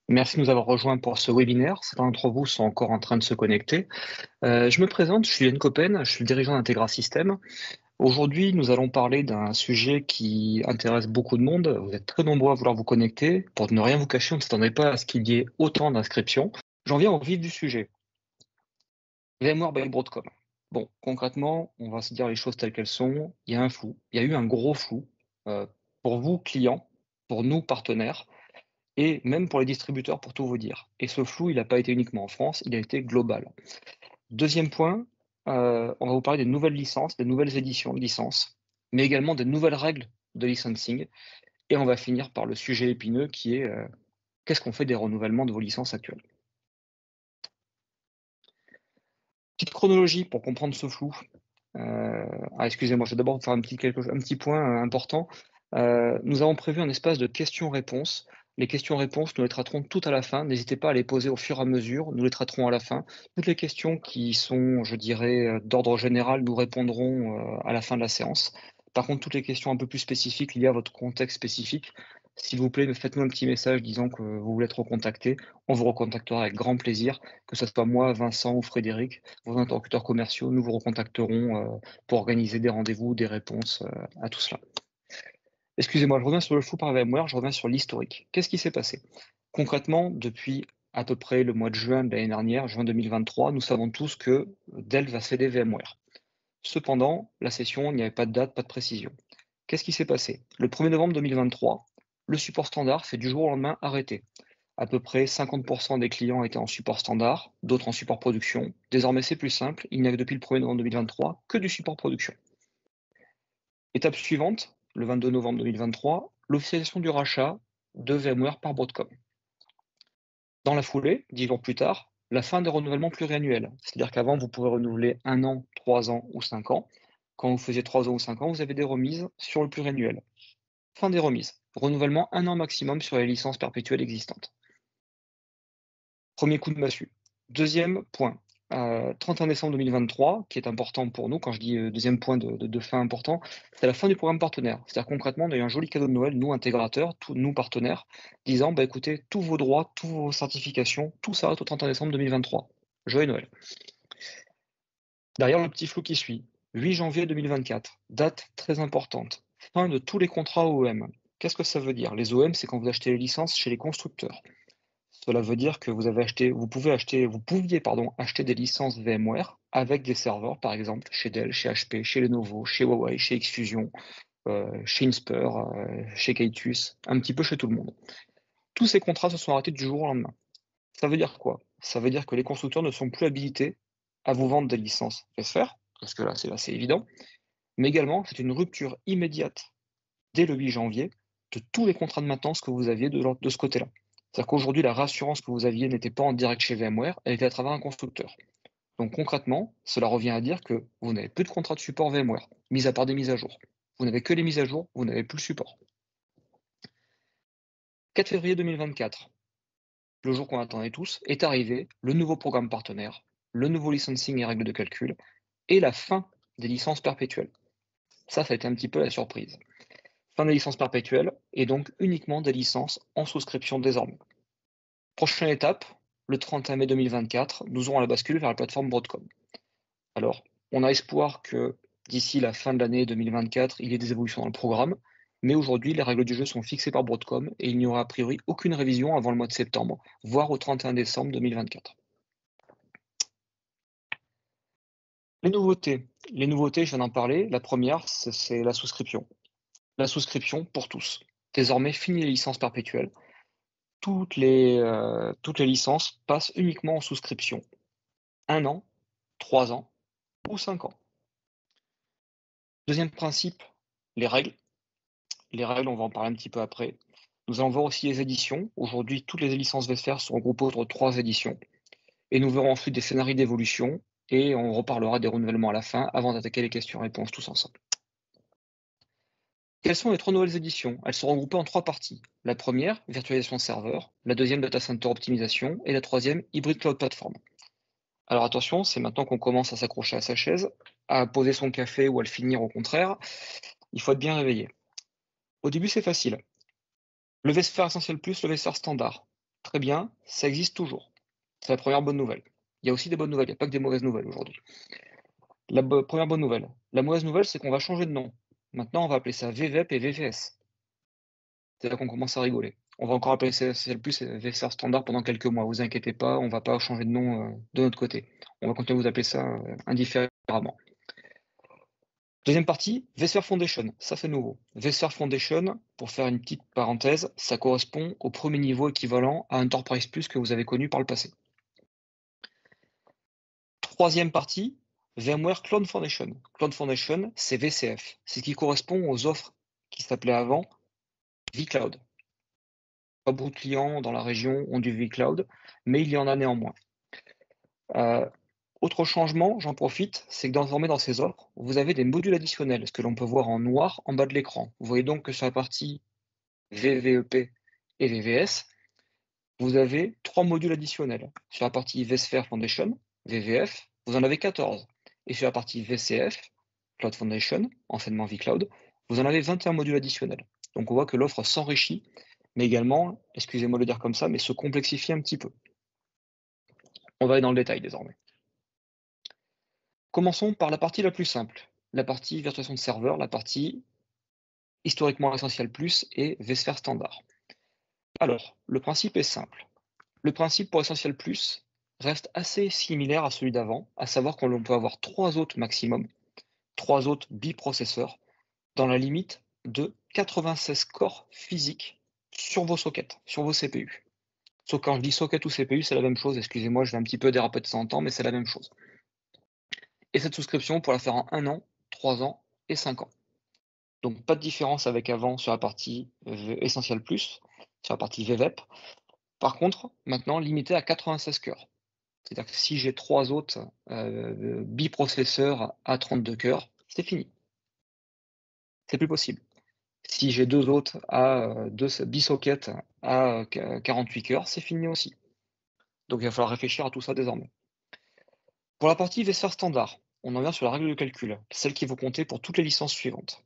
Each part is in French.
Merci de nous avoir rejoints pour ce webinaire. Certains d'entre vous sont encore en train de se connecter. Je me présente, je suis Yann Coppen, je suis le dirigeant d'Integra System. Aujourd'hui, nous allons parler d'un sujet qui intéresse beaucoup de monde. Vous êtes très nombreux à vouloir vous connecter. Pour ne rien vous cacher, on ne s'attendait pas à ce qu'il y ait autant d'inscriptions. J'en viens au vif du sujet. VMware by Broadcom. Bon, concrètement, on va se dire les choses telles qu'elles sont. Il y a un flou. Il y a eu un gros flou pour vous, clients, pour nous, partenaires, et même pour les distributeurs, pour tout vous dire. Et ce flou, il n'a pas été uniquement en France, il a été global. Deuxième point, on va vous parler des nouvelles licences, des nouvelles éditions de licences, mais également des nouvelles règles de licensing. Et on va finir par le sujet épineux qui est qu'est-ce qu'on fait des renouvellements de vos licences actuelles. Petite chronologie pour comprendre ce flou. Excusez-moi, je vais d'abord vous faire un petit point important. Nous avons prévu un espace de questions-réponses. Les questions-réponses, nous les traiterons toutes à la fin. N'hésitez pas à les poser au fur et à mesure. Nous les traiterons à la fin. Toutes les questions qui sont, je dirais, d'ordre général, nous répondrons à la fin de la séance. Par contre, toutes les questions un peu plus spécifiques liées à votre contexte spécifique, s'il vous plaît, faites-nous un petit message disant que vous voulez être recontacté. On vous recontactera avec grand plaisir, que ce soit moi, Vincent ou Frédéric, vos interlocuteurs commerciaux. Nous vous recontacterons pour organiser des rendez-vous, des réponses à tout cela. Excusez-moi, je reviens sur le flou par VMware, je reviens sur l'historique. Qu'est-ce qui s'est passé? Concrètement, depuis à peu près le mois de juin de l'année dernière, juin 2023, nous savons tous que Dell va céder VMware. Cependant, la session, il n'y avait pas de date, pas de précision. Qu'est-ce qui s'est passé? Le 1er novembre 2023, le support standard s'est du jour au lendemain arrêté. À peu près 50% des clients étaient en support standard, d'autres en support production. Désormais, c'est plus simple, il n'y avait depuis le 1er novembre 2023 que du support production. Étape suivante, le 22 novembre 2023, l'officialisation du rachat de VMware par Broadcom. Dans la foulée, 10 jours plus tard, la fin des renouvellements pluriannuels. C'est-à-dire qu'avant, vous pouvez renouveler 1 an, 3 ans ou 5 ans. Quand vous faisiez 3 ans ou 5 ans, vous avez des remises sur le pluriannuel. Fin des remises. Renouvellement 1 an maximum sur les licences perpétuelles existantes. Premier coup de massue. Deuxième point, 31 décembre 2023, qui est important pour nous, quand je dis deuxième point de fin important, c'est la fin du programme partenaire. C'est-à-dire concrètement, on a eu un joli cadeau de Noël, nous intégrateurs, nous partenaires, disant, bah, écoutez, tous vos droits, toutes vos certifications, tout s'arrête au 31 décembre 2023. Joyeux Noël. Derrière le petit flou qui suit, 8 janvier 2024, date très importante, fin de tous les contrats OEM. Qu'est-ce que ça veut dire? Les OEM, c'est quand vous achetez les licences chez les constructeurs. Cela veut dire que vous pouviez acheter des licences VMware avec des serveurs, par exemple, chez Dell, chez HP, chez Lenovo, chez Huawei, chez Xfusion, chez Inspur, chez Kaitus, un petit peu chez tout le monde. Tous ces contrats se sont arrêtés du jour au lendemain. Ça veut dire quoi? Ça veut dire que les constructeurs ne sont plus habilités à vous vendre des licences SFR, parce que là, c'est évident, mais également, c'est une rupture immédiate, dès le 8 janvier, de tous les contrats de maintenance que vous aviez de ce côté-là. C'est-à-dire qu'aujourd'hui, la réassurance que vous aviez n'était pas en direct chez VMware, elle était à travers un constructeur. Donc concrètement, cela revient à dire que vous n'avez plus de contrat de support VMware, mis à part des mises à jour. Vous n'avez que les mises à jour, vous n'avez plus le support. 4 février 2024, le jour qu'on attendait tous, est arrivé le nouveau programme partenaire, le nouveau licensing et règles de calcul, et la fin des licences perpétuelles. Ça a été un petit peu la surprise. Fin des licences perpétuelles, et donc uniquement des licences en souscription désormais. Prochaine étape, le 31 mai 2024, nous aurons la bascule vers la plateforme Broadcom. Alors, on a espoir que d'ici la fin de l'année 2024, il y ait des évolutions dans le programme, mais aujourd'hui, les règles du jeu sont fixées par Broadcom et il n'y aura a priori aucune révision avant le mois de septembre, voire au 31 décembre 2024. Les nouveautés, je viens d'en parler. La première, c'est la souscription. La souscription pour tous. Désormais, fini les licences perpétuelles. Toutes les licences passent uniquement en souscription. 1 an, 3 ans ou 5 ans. Deuxième principe, les règles. Les règles, on va en parler un petit peu après. Nous allons voir aussi les éditions. Aujourd'hui, toutes les licences VSphere sont regroupées autour de 3 éditions. Et nous verrons ensuite des scénarios d'évolution et on reparlera des renouvellements à la fin avant d'attaquer les questions-réponses tous ensemble. Quelles sont les 3 nouvelles éditions? Elles sont regroupées en 3 parties. La première, virtualisation serveur. La deuxième, data center optimisation. Et la troisième, hybrid cloud platform. Alors attention, c'est maintenant qu'on commence à s'accrocher à sa chaise, à poser son café ou à le finir au contraire. Il faut être bien réveillé. Au début, c'est facile. Le VSphere Essentiel Plus, le VSphere standard. très bien, ça existe toujours. C'est la première bonne nouvelle. Il y a aussi des bonnes nouvelles, il n'y a pas que des mauvaises nouvelles aujourd'hui. La première bonne nouvelle. La mauvaise nouvelle, c'est qu'on va changer de nom. Maintenant, on va appeler ça VVEP et VVS. C'est là qu'on commence à rigoler. On va encore appeler CSL+, VSR standard pendant quelques mois. Vous inquiétez pas, on va pas changer de nom de notre côté. On va continuer à vous appeler ça indifféremment. Deuxième partie, VSphere Foundation. Ça, c'est nouveau. VSphere Foundation, pour faire une petite parenthèse, ça correspond au premier niveau équivalent à Enterprise Plus que vous avez connu par le passé. Troisième partie, VMware Cloud Foundation. Cloud Foundation, c'est VCF. C'est ce qui correspond aux offres qui s'appelaient avant vCloud. Pas beaucoup de clients dans la région ont du vCloud, mais il y en a néanmoins. Autre changement, j'en profite, c'est que désormais dans ces offres, vous avez des modules additionnels, ce que l'on peut voir en noir en bas de l'écran. Vous voyez donc que sur la partie VVEP et VVS, vous avez 3 modules additionnels. Sur la partie vSphere Foundation, VVF, vous en avez 14. Et sur la partie VCF, Cloud Foundation, anciennement vCloud, vous en avez 21 modules additionnels. Donc on voit que l'offre s'enrichit, mais également, excusez-moi de le dire comme ça, mais se complexifie un petit peu. On va aller dans le détail désormais. Commençons par la partie la plus simple, la partie virtualisation de serveur, la partie historiquement Essential Plus et vSphere Standard. Alors, le principe est simple. Le principe pour Essential Plus reste assez similaire à celui d'avant, à savoir qu'on peut avoir 3 hôtes maximum, 3 hôtes biprocesseurs, dans la limite de 96 corps physiques sur vos sockets, sur vos CPU. Sauf quand je dis socket ou CPU, c'est la même chose, excusez-moi, je vais un petit peu déraper de temps en temps, mais c'est la même chose. Et cette souscription, pour la faire en 1 an, 3 ans et 5 ans. Donc pas de différence avec avant sur la partie Essential Plus, sur la partie VVEP. Par contre, maintenant limité à 96 cœurs. C'est-à-dire que si j'ai 3 hôtes biprocesseurs à 32 cœurs, c'est fini. C'est plus possible. Si j'ai 2 hôtes à 2 bisockets à 48 cœurs, c'est fini aussi. Donc il va falloir réfléchir à tout ça désormais. Pour la partie vSphere standard, on en vient sur la règle de calcul, celle qui vaut compter pour toutes les licences suivantes.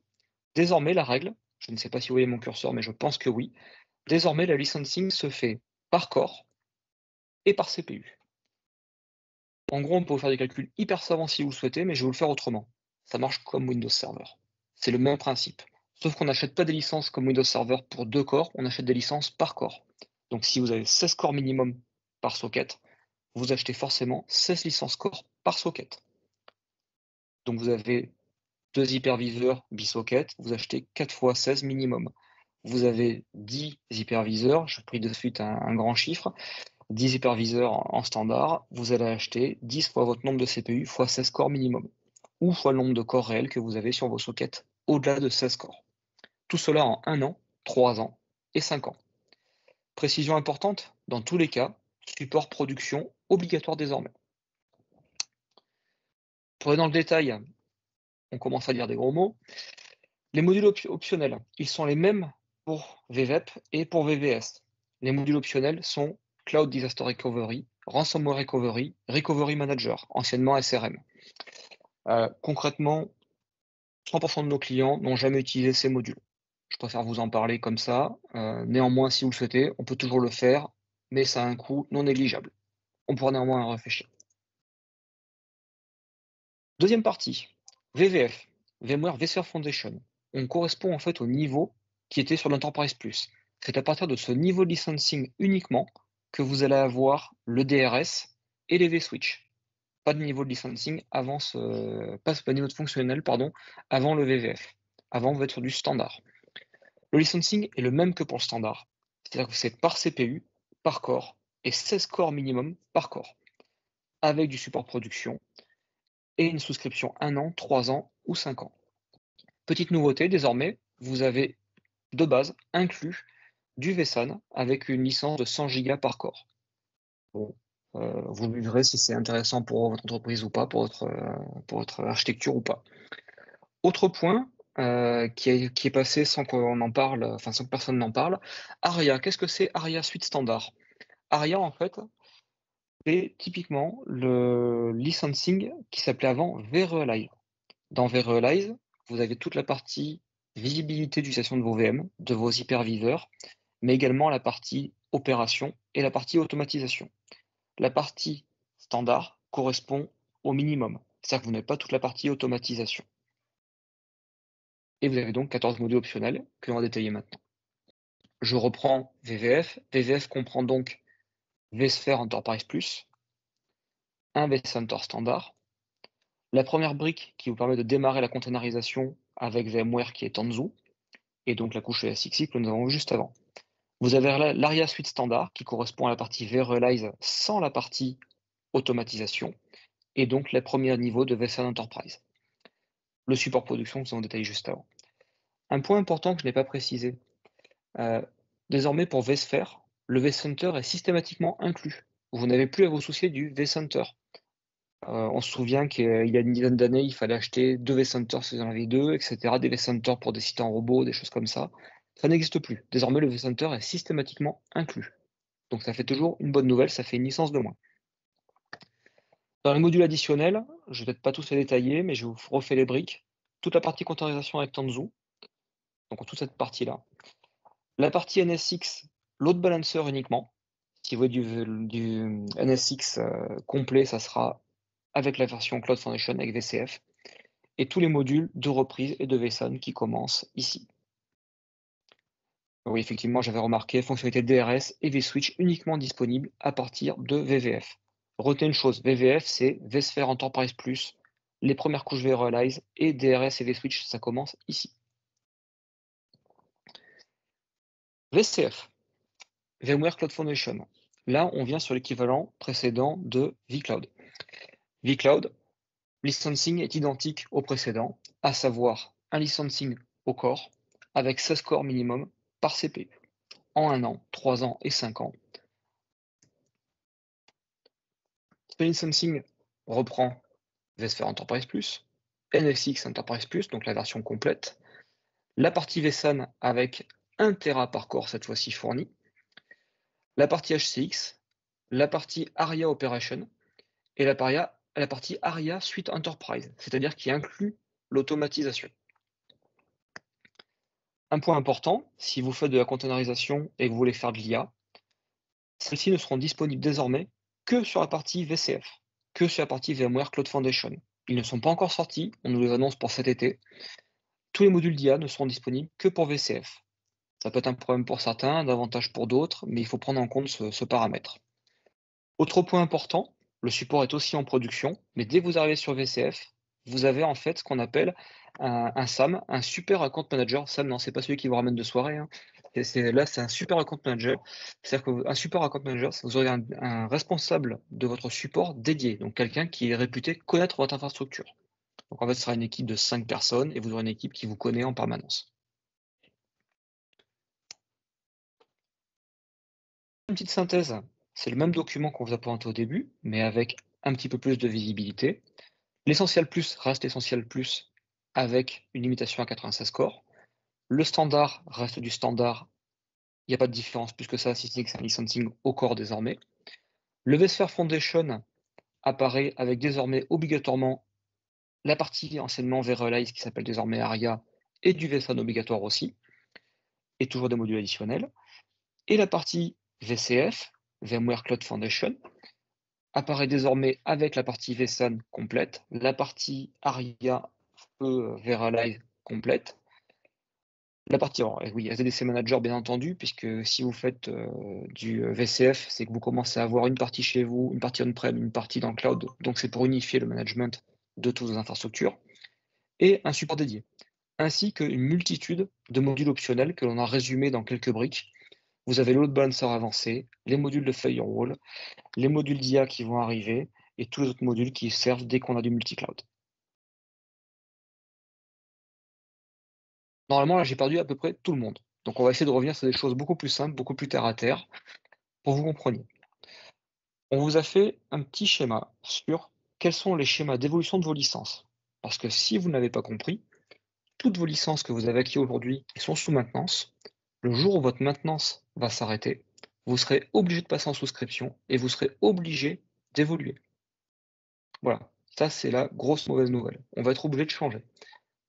Désormais, la règle, je ne sais pas si vous voyez mon curseur, mais je pense que oui, désormais la licensing se fait par corps et par CPU. En gros, on peut vous faire des calculs hyper savants si vous le souhaitez, mais je vais vous le faire autrement. Ça marche comme Windows Server. C'est le même principe. Sauf qu'on n'achète pas des licences comme Windows Server pour 2 corps, on achète des licences par corps. Donc si vous avez 16 corps minimum par socket, vous achetez forcément 16 licences corps par socket. Donc vous avez 2 hyperviseurs bisocket, vous achetez 4 fois 16 minimum. Vous avez 10 hyperviseurs, je pris de suite un grand chiffre, 10 hyperviseurs en standard, vous allez acheter 10 fois votre nombre de CPU fois 16 corps minimum, ou fois le nombre de corps réels que vous avez sur vos sockets, au-delà de 16 corps. Tout cela en 1 an, 3 ans et 5 ans. Précision importante, dans tous les cas, support production obligatoire désormais. Pour aller dans le détail, on commence à lire des gros mots. Les modules optionnels, ils sont les mêmes pour VVEP et pour VVS. Les modules optionnels sont Cloud Disaster Recovery, Ransomware Recovery, Recovery Manager, anciennement SRM. Concrètement, 100% de nos clients n'ont jamais utilisé ces modules. Je préfère vous en parler comme ça. Néanmoins, si vous le souhaitez, on peut toujours le faire, mais ça a un coût non négligeable. On pourra néanmoins en réfléchir. Deuxième partie, VVF, VMware vSphere Foundation. On correspond en fait au niveau qui était sur l'Enterprise Plus. C'est à partir de ce niveau de licensing uniquement que vous allez avoir le DRS et les vSwitch. Pas de niveau de licensing avant pas de niveau de fonctionnel, pardon, avant le VVF. Avant, vous êtes sur du standard. Le licensing est le même que pour le standard. C'est-à-dire que c'est par CPU, par corps, et 16 corps minimum par corps, avec du support production, et une souscription 1 an, 3 ans ou 5 ans. Petite nouveauté, désormais, vous avez de base inclus du vSAN avec une licence de 100 Go par corps. Bon, vous me direz si c'est intéressant pour votre entreprise ou pas, pour votre architecture ou pas. Autre point qui est passé sans qu'on en parle, enfin sans que personne n'en parle, ARIA. Qu'est-ce que c'est ARIA Suite Standard? ARIA, en fait, c'est typiquement le licensing qui s'appelait avant vRealize. Dans vRealize, vous avez toute la partie visibilité d'utilisation de vos VM, de vos hyperviseurs, mais également la partie opération et la partie automatisation. La partie standard correspond au minimum, c'est-à-dire que vous n'avez pas toute la partie automatisation. Et vous avez donc 14 modules optionnels que l'on va détailler maintenant. Je reprends VVF. VVF comprend donc vSphere Enterprise Plus, un vCenter standard, la première brique qui vous permet de démarrer la containerisation avec VMware qui est Tanzu, et donc la couche ESXi que nous avons vu juste avant. Vous avez l'ARIA Suite standard qui correspond à la partie vRealize sans la partie automatisation, et donc les premiers niveaux de vSphere Enterprise. Le support production que nous avons détaillé juste avant. Un point important que je n'ai pas précisé, désormais pour vSphere, le vCenter est systématiquement inclus. Vous n'avez plus à vous soucier du vCenter. On se souvient qu'il y a une dizaine d'années, il fallait acheter 2 vCenters si vous en avez 2, etc. Des vCenters pour des sites en robot, des choses comme ça. Ça n'existe plus. Désormais, le vCenter est systématiquement inclus. Donc ça fait toujours une bonne nouvelle, ça fait une licence de moins. Dans les modules additionnels, je ne vais peut-être pas tous les détailler, mais je vous refais les briques. Toute la partie containerisation avec Tanzu, donc toute cette partie-là. La partie NSX, load balancer uniquement. Si vous voulez du NSX complet, ça sera avec la version Cloud Foundation avec VCF. Et tous les modules de reprise et de vSAN qui commencent ici. Oui, effectivement, j'avais remarqué fonctionnalité DRS et vSwitch uniquement disponibles à partir de VVF. Retenez une chose, VVF, c'est vSphere Enterprise Plus, les premières couches vRealize et DRS et vSwitch, ça commence ici. VCF, VMware Cloud Foundation. Là, on vient sur l'équivalent précédent de vCloud. vCloud, licensing est identique au précédent, à savoir un licensing au corps avec 16 corps minimum par CPU en 1 an, 3 ans et 5 ans. Ce licensing reprend vSphere Enterprise Plus, NSX Enterprise Plus, donc la version complète, la partie vSAN avec 1 Tera par corps cette fois-ci fourni, la partie HCX, la partie ARIA Operation et la partie ARIA Suite Enterprise, c'est-à-dire qui inclut l'automatisation. Un point important, si vous faites de la containerisation et que vous voulez faire de l'IA, celles-ci ne seront disponibles désormais que sur la partie VCF, que sur la partie VMware Cloud Foundation. Ils ne sont pas encore sortis, on nous les annonce pour cet été. Tous les modules d'IA ne seront disponibles que pour VCF. Ça peut être un problème pour certains, un avantage pour d'autres, mais il faut prendre en compte ce paramètre. Autre point important, le support est aussi en production, mais dès que vous arrivez sur VCF, vous avez en fait ce qu'on appelle un SAM, un Super Account Manager. SAM, non, c'est pas celui qui vous ramène de soirée. Hein. Là, c'est un Super Account Manager. C'est-à-dire qu'un Super Account Manager, vous aurez un responsable de votre support dédié, donc quelqu'un qui est réputé connaître votre infrastructure. Donc en fait, ce sera une équipe de 5 personnes et vous aurez une équipe qui vous connaît en permanence. Une petite synthèse, c'est le même document qu'on vous a présenté au début, mais avec un petit peu plus de visibilité. L'essentiel plus reste essentiel plus avec une limitation à 96 corps. Le standard reste du standard. Il n'y a pas de différence plus que ça, si c'est que c'est un licensing au corps désormais. Le vSphere Foundation apparaît avec désormais obligatoirement la partie enseignement vRealize qui s'appelle désormais ARIA et du vSAN obligatoire aussi, et toujours des modules additionnels. Et la partie VCF, VMware Cloud Foundation, apparaît désormais avec la partie vSAN complète, la partie ARIA vRealize complète, la partie, oui, SDDC Manager bien entendu, puisque si vous faites du VCF, c'est que vous commencez à avoir une partie chez vous, une partie on-prem, une partie dans le cloud, donc c'est pour unifier le management de toutes vos infrastructures, et un support dédié, ainsi qu'une multitude de modules optionnels que l'on a résumés dans quelques briques. Vous avez le load balancer avancé, les modules de firewall, les modules d'IA qui vont arriver, et tous les autres modules qui servent dès qu'on a du multi-cloud. Normalement, là, j'ai perdu à peu près tout le monde. Donc, on va essayer de revenir sur des choses beaucoup plus simples, beaucoup plus terre à terre, pour que vous compreniez. On vous a fait un petit schéma sur quels sont les schémas d'évolution de vos licences. Parce que si vous n'avez pas compris, toutes vos licences que vous avez acquises aujourd'hui sont sous maintenance. Le jour où votre maintenance va s'arrêter, vous serez obligé de passer en souscription et vous serez obligé d'évoluer. Voilà, ça c'est la grosse mauvaise nouvelle. On va être obligé de changer.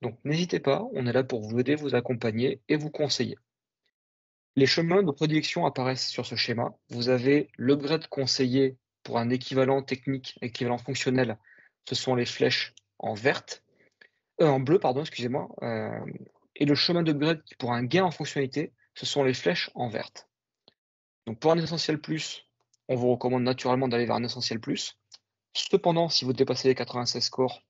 Donc n'hésitez pas, on est là pour vous aider, vous accompagner et vous conseiller. Les chemins de prédilection apparaissent sur ce schéma. Vous avez l'upgrade conseillé pour un équivalent technique, équivalent fonctionnel, ce sont les flèches en bleu, pardon, excusez-moi, et le chemin d'upgrade pour un gain en fonctionnalité, ce sont les flèches en verte. Donc pour un essentiel plus, on vous recommande naturellement d'aller vers un essentiel plus. Cependant, si vous dépassez les 96 scores,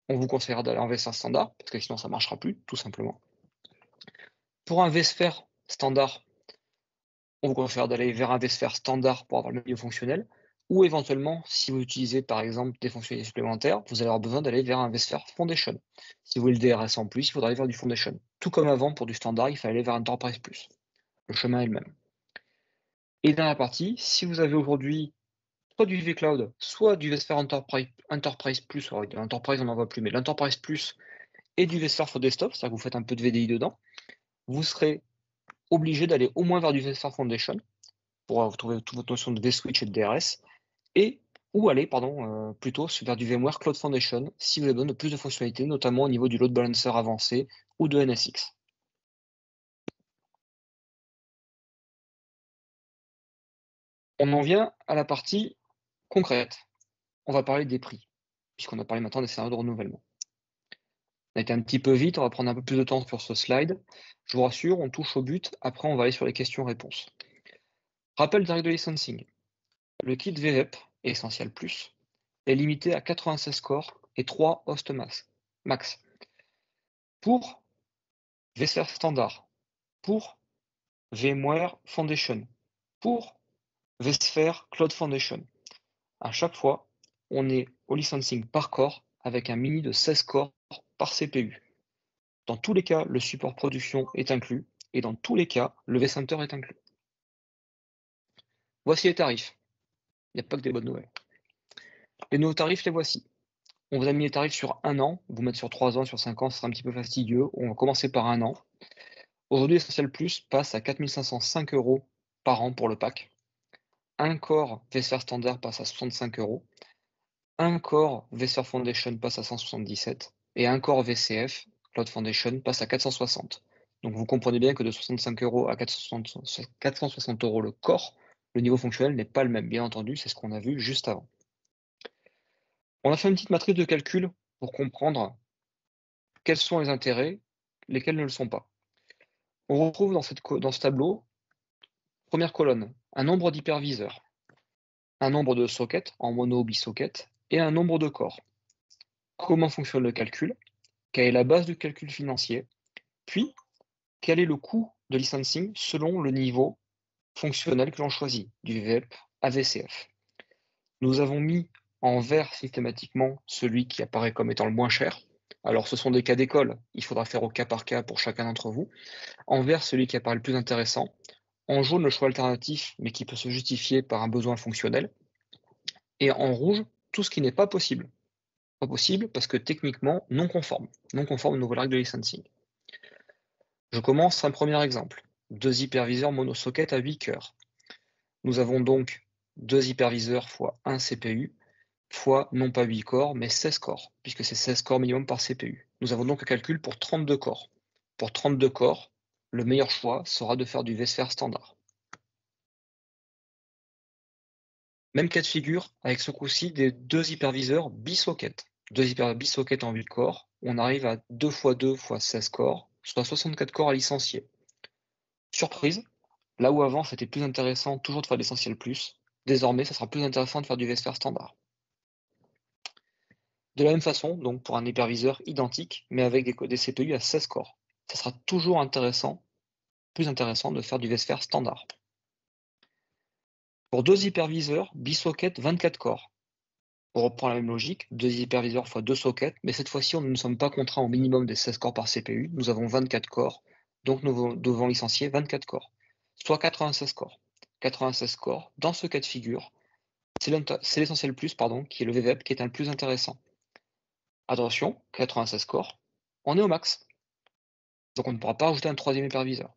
on vous conseillera d'aller en V-Sphere standard, parce que sinon ça ne marchera plus, tout simplement. Pour un V-Sphere standard, on vous conseillera d'aller vers un V-Sphere standard pour avoir le milieu fonctionnel, ou éventuellement, si vous utilisez par exemple des fonctionnalités supplémentaires, vous allez avoir besoin d'aller vers un V-Sphere Foundation. Si vous voulez le DRS en plus, il faudra aller vers du Foundation. Tout comme avant, pour du standard, il fallait aller vers un Enterprise Plus. Le chemin est le même. Et dans la partie, si vous avez aujourd'hui soit du vCloud, soit du vSphere Enterprise Plus, alors l'Enterprise on n'en voit plus, mais l'Enterprise Plus et du vSphere for Desktop, c'est-à-dire que vous faites un peu de VDI dedans, vous serez obligé d'aller au moins vers du vSphere Foundation pour retrouver toute votre notion de vSwitch et de DRS, ou aller plutôt vers du VMware Cloud Foundation si vous avez besoin de plus de fonctionnalités, notamment au niveau du load balancer avancé ou de NSX. On en vient à la partie concrète. On va parler des prix, puisqu'on a parlé maintenant des scénarios de renouvellement. On a été un petit peu vite, on va prendre un peu plus de temps sur ce slide. Je vous rassure, on touche au but, après on va aller sur les questions-réponses. Rappel des règles de licensing. Le kit VVEP, Essential Plus, est limité à 96 scores et 3 hosts max. Pour vSphere Standard, pour VMware Foundation, pour vSphere Cloud Foundation. À chaque fois, on est au licensing par corps avec un mini de 16 corps par CPU. Dans tous les cas, le support production est inclus et dans tous les cas, le vCenter est inclus. Voici les tarifs. Il n'y a pas que des bonnes nouvelles. Les nouveaux tarifs, les voici. On vous a mis les tarifs sur un an. Vous mettre sur 3 ans, sur 5 ans, ce sera un petit peu fastidieux. On va commencer par un an. Aujourd'hui, Essential Plus passe à 4 505 € par an pour le pack. Un corps vSphere Standard passe à 65 €. Un corps vSphere Foundation passe à 177. Et un corps VCF, Cloud Foundation, passe à 460. Donc vous comprenez bien que de 65 € à 460 € le corps, le niveau fonctionnel n'est pas le même. Bien entendu, c'est ce qu'on a vu juste avant. On a fait une petite matrice de calcul pour comprendre quels sont les intérêts, lesquels ne le sont pas. On retrouve dans ce tableau, première colonne, un nombre d'hyperviseurs, un nombre de sockets en mono ou bisocket et un nombre de corps. Comment fonctionne le calcul? Quelle est la base du calcul financier? Puis, quel est le coût de licensing selon le niveau fonctionnel que l'on choisit, du VEP à VCF. Nous avons mis en vert systématiquement celui qui apparaît comme étant le moins cher. Alors ce sont des cas d'école, il faudra faire au cas par cas pour chacun d'entre vous. En vert, celui qui apparaît le plus intéressant. En jaune, le choix alternatif, mais qui peut se justifier par un besoin fonctionnel. Et en rouge, tout ce qui n'est pas possible. Pas possible parce que techniquement non conforme aux nouvelles règles de licensing. Je commence un premier exemple. 2 hyperviseurs monosocket à 8 cœurs. Nous avons donc 2 hyperviseurs fois 1 CPU, fois non pas 8 corps, mais 16 corps, puisque c'est 16 corps minimum par CPU. Nous avons donc un calcul pour 32 corps. Pour 32 corps, le meilleur choix sera de faire du vSphere standard. Même cas de figure avec ce coup-ci des 2 hyperviseurs bisocket. 2 bisocket en 8 corps, on arrive à 2 x 2 x 16 corps, soit 64 corps à licencier. Surprise, là où avant c'était plus intéressant toujours de faire l'essentiel plus, désormais ça sera plus intéressant de faire du vSphere standard. De la même façon, donc pour un hyperviseur identique, mais avec des CPU à 16 corps, ça sera toujours plus intéressant de faire du vSphere standard. Pour 2 hyperviseurs, bisocket 24 corps. On reprend la même logique, 2 hyperviseurs x 2 sockets, mais cette fois-ci, nous ne sommes pas contraints au minimum des 16 corps par CPU, nous avons 24 corps, donc nous devons licencier 24 corps, soit 96 corps. 96 corps, dans ce cas de figure, c'est l'essentiel plus, qui est le VVEP, qui est le plus intéressant. Attention, 96 corps, on est au max. Donc on ne pourra pas ajouter un troisième hyperviseur.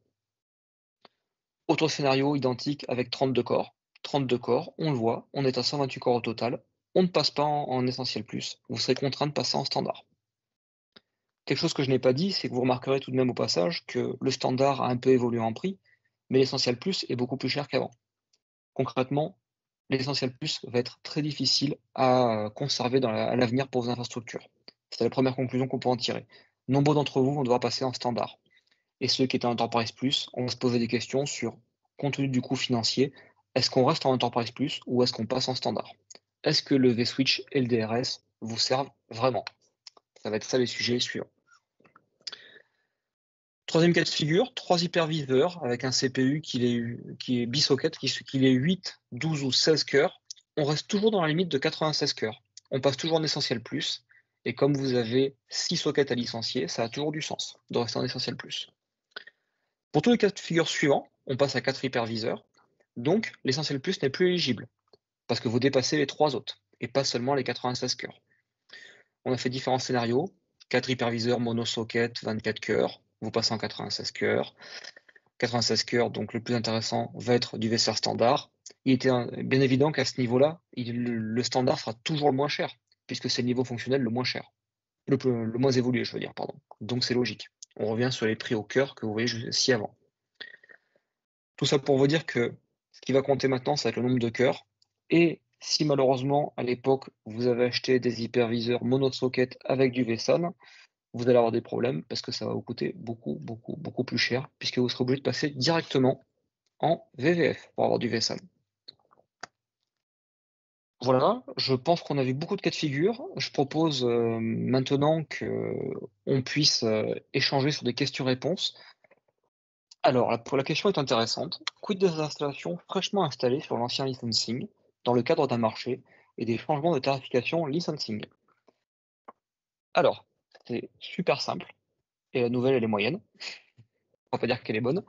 Autre scénario identique avec 32 corps. 32 corps, on le voit, on est à 128 corps au total. On ne passe pas en essentiel plus, vous serez contraint de passer en standard. Quelque chose que je n'ai pas dit, c'est que vous remarquerez tout de même au passage que le standard a un peu évolué en prix. mais l'Essential Plus est beaucoup plus cher qu'avant. Concrètement, l'Essential Plus va être très difficile à conserver à l'avenir pour vos infrastructures. C'est la première conclusion qu'on peut en tirer. Nombre d'entre vous vont devoir passer en standard. Et ceux qui étaient en Enterprise Plus, on va se poser des questions sur, compte tenu du coût financier, est-ce qu'on reste en Enterprise Plus ou est-ce qu'on passe en standard? Est-ce que le vSwitch et le DRS vous servent vraiment? Ça va être ça les sujets suivants. Troisième cas de figure, 3 hyperviseurs avec un CPU qui est bisocket, qu'il est 8, 12 ou 16 cœurs. On reste toujours dans la limite de 96 cœurs. On passe toujours en Essentiel Plus. Et comme vous avez 6 sockets à licencier, ça a toujours du sens de rester en Essentiel Plus. Pour tous les cas de figure suivants, on passe à 4 hyperviseurs. Donc, l'Essentiel Plus n'est plus éligible parce que vous dépassez les 3 autres et pas seulement les 96 cœurs. On a fait différents scénarios. 4 hyperviseurs monosocket, 24 cœurs. Vous passez en 96 cœurs. 96 cœurs, donc le plus intéressant va être du VSR standard. Il était bien évident qu'à ce niveau-là, le standard sera toujours le moins cher, puisque c'est le niveau fonctionnel le moins cher. Le moins évolué, je veux dire, pardon. Donc c'est logique. On revient sur les prix au cœur que vous voyez ci avant. Tout ça pour vous dire que ce qui va compter maintenant, ça va être le nombre de cœurs. Et si malheureusement, à l'époque, vous avez acheté des hyperviseurs monosocket avec du vSAN, vous allez avoir des problèmes parce que ça va vous coûter beaucoup plus cher, puisque vous serez obligé de passer directement en VVF pour avoir du vSAN. Voilà, je pense qu'on a vu beaucoup de cas de figure. Je propose maintenant qu'on puisse échanger sur des questions-réponses. Alors, la question est intéressante. Quid des installations fraîchement installées sur l'ancien licensing dans le cadre d'un marché et des changements de tarification licensing? Alors, c'est super simple et la nouvelle, elle est moyenne. On va pas dire qu'elle est bonne.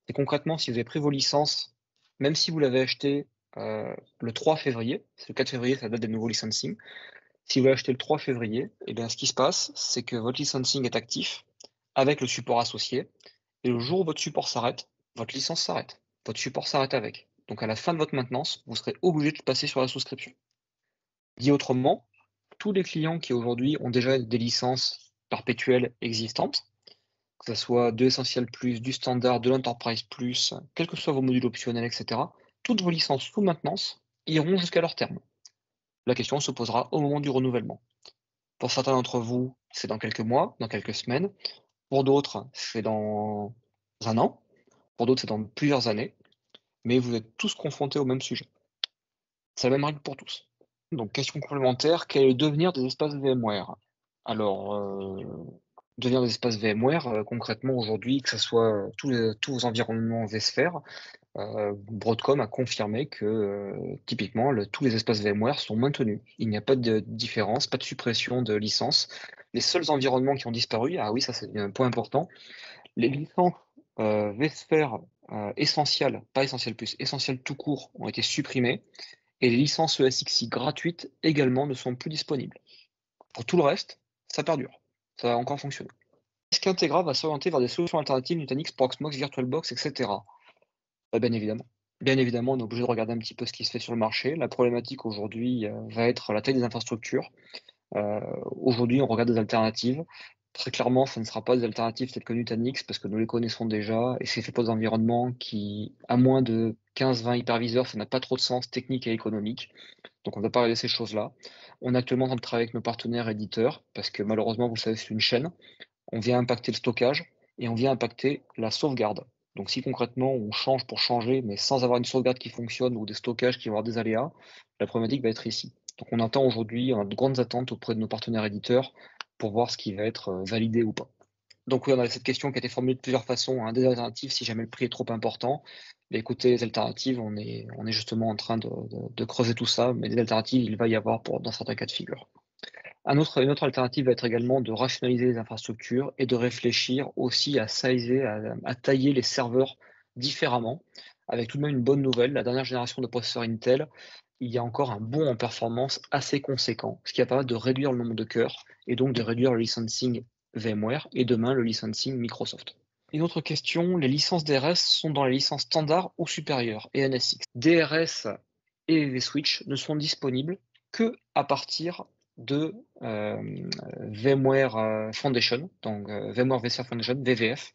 C'est concrètement, si vous avez pris vos licences, même si vous l'avez acheté le 3 février, c'est le 4 février, c'est la date des nouveaux licensing. Si vous l'avez acheté le 3 février, eh bien, ce qui se passe, c'est que votre licensing est actif avec le support associé. Et le jour où votre support s'arrête, votre licence s'arrête. Votre support s'arrête avec. Donc à la fin de votre maintenance, vous serez obligé de passer sur la souscription. Dit autrement, tous les clients qui aujourd'hui ont déjà des licences perpétuelles existantes, que ce soit de Essential Plus, du Standard, de l'Enterprise Plus, quels que soient vos modules optionnels, etc., toutes vos licences sous maintenance iront jusqu'à leur terme. La question se posera au moment du renouvellement. Pour certains d'entre vous, c'est dans quelques mois, dans quelques semaines. Pour d'autres, c'est dans un an. Pour d'autres, c'est dans plusieurs années. Mais vous êtes tous confrontés au même sujet. C'est la même règle pour tous. Donc, question complémentaire, quel est le devenir des espaces VMware? Alors, devenir des espaces VMware, concrètement aujourd'hui, que ce soit tous vos environnements vSphere, Broadcom a confirmé que typiquement tous les espaces VMware sont maintenus. Il n'y a pas de différence, pas de suppression de licences. Les seuls environnements qui ont disparu, ah oui, ça c'est un point important, les licences vSphere essentielles, pas essentielles plus, essentielles tout court, ont été supprimées et les licences ESXi gratuites également ne sont plus disponibles. Pour tout le reste, ça perdure, ça va encore fonctionner. Est-ce qu'Integra va s'orienter vers des solutions alternatives, Nutanix, Proxmox, VirtualBox, etc.? Bien évidemment. Bien évidemment, on est obligé de regarder un petit peu ce qui se fait sur le marché. La problématique aujourd'hui va être la taille des infrastructures. Aujourd'hui, on regarde des alternatives. Très clairement, ça ne sera pas des alternatives telles que Nutanix parce que nous les connaissons déjà et c'est fait pour des environnements qui, à moins de 15-20 hyperviseurs, ça n'a pas trop de sens technique et économique. Donc on ne va pas regarder ces choses-là. On est actuellement en train de travailler avec nos partenaires éditeurs parce que malheureusement, vous le savez, c'est une chaîne. On vient impacter le stockage et on vient impacter la sauvegarde. Donc si concrètement on change pour changer, mais sans avoir une sauvegarde qui fonctionne ou des stockages qui vont avoir des aléas, la problématique va être ici. Donc on attend aujourd'hui, on a de grandes attentes auprès de nos partenaires éditeurs pour voir ce qui va être validé ou pas. Donc oui, on a cette question qui a été formulée de plusieurs façons, des alternatives si jamais le prix est trop important. Mais écoutez, les alternatives, on est justement en train de creuser tout ça, mais des alternatives, il va y avoir dans certains cas de figure. Une autre alternative va être également de rationaliser les infrastructures et de réfléchir aussi à tailler les serveurs différemment, avec tout de même une bonne nouvelle, la dernière génération de processeurs Intel, il y a encore un bond en performance assez conséquent, ce qui va permettre de réduire le nombre de cœurs et donc de réduire le licensing VMware et demain le licensing Microsoft. Une autre question, les licences DRS sont dans les licences standards ou supérieures et NSX. DRS et vSwitch ne sont disponibles que à partir de VMware Foundation, donc VMware vSphere Foundation, VVF,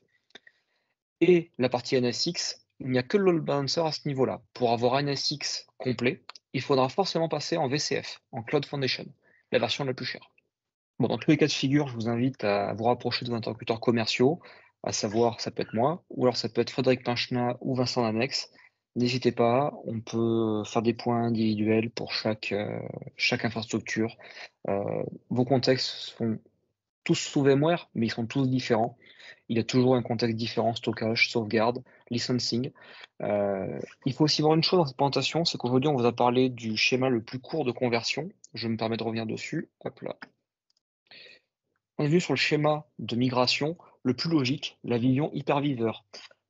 et la partie NSX Il n'y a que le load balancer à ce niveau-là. Pour avoir un NSX complet, il faudra forcément passer en VCF, en Cloud Foundation, la version la plus chère. Bon, dans tous les cas de figure, je vous invite à vous rapprocher de vos interlocuteurs commerciaux, à savoir, ça peut être moi, ou alors ça peut être Frédéric Pinchena ou Vincent Lanex. N'hésitez pas, on peut faire des points individuels pour chaque infrastructure. Vos contextes sont tous sous VMware, mais ils sont tous différents. Il y a toujours un contexte différent, stockage, sauvegarde, licensing. Il faut aussi voir une chose dans cette présentation, c'est qu'aujourd'hui, on vous a parlé du schéma le plus court de conversion. Je me permets de revenir dessus. Hop là. On est venu sur le schéma de migration le plus logique, la vision hyperviseur.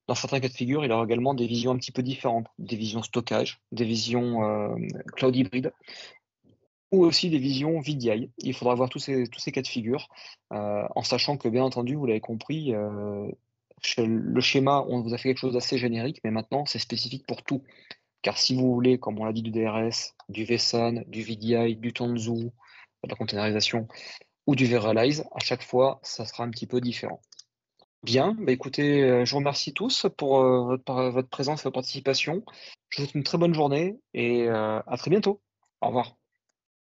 Dans certains cas de figure, il y aura également des visions un petit peu différentes, des visions stockage, des visions cloud hybride, ou aussi des visions VDI. Il faudra voir tous ces cas de figure, en sachant que, bien entendu, vous l'avez compris, le schéma, on vous a fait quelque chose d'assez générique, mais maintenant, c'est spécifique pour tout. Car si vous voulez, comme on l'a dit, du DRS, du vSAN, du VDI, du Tanzu, de la containerisation, ou du vRealize, à chaque fois, ça sera un petit peu différent. Bien, bah écoutez, je vous remercie tous pour votre présence et votre participation. Je vous souhaite une très bonne journée et à très bientôt. Au revoir.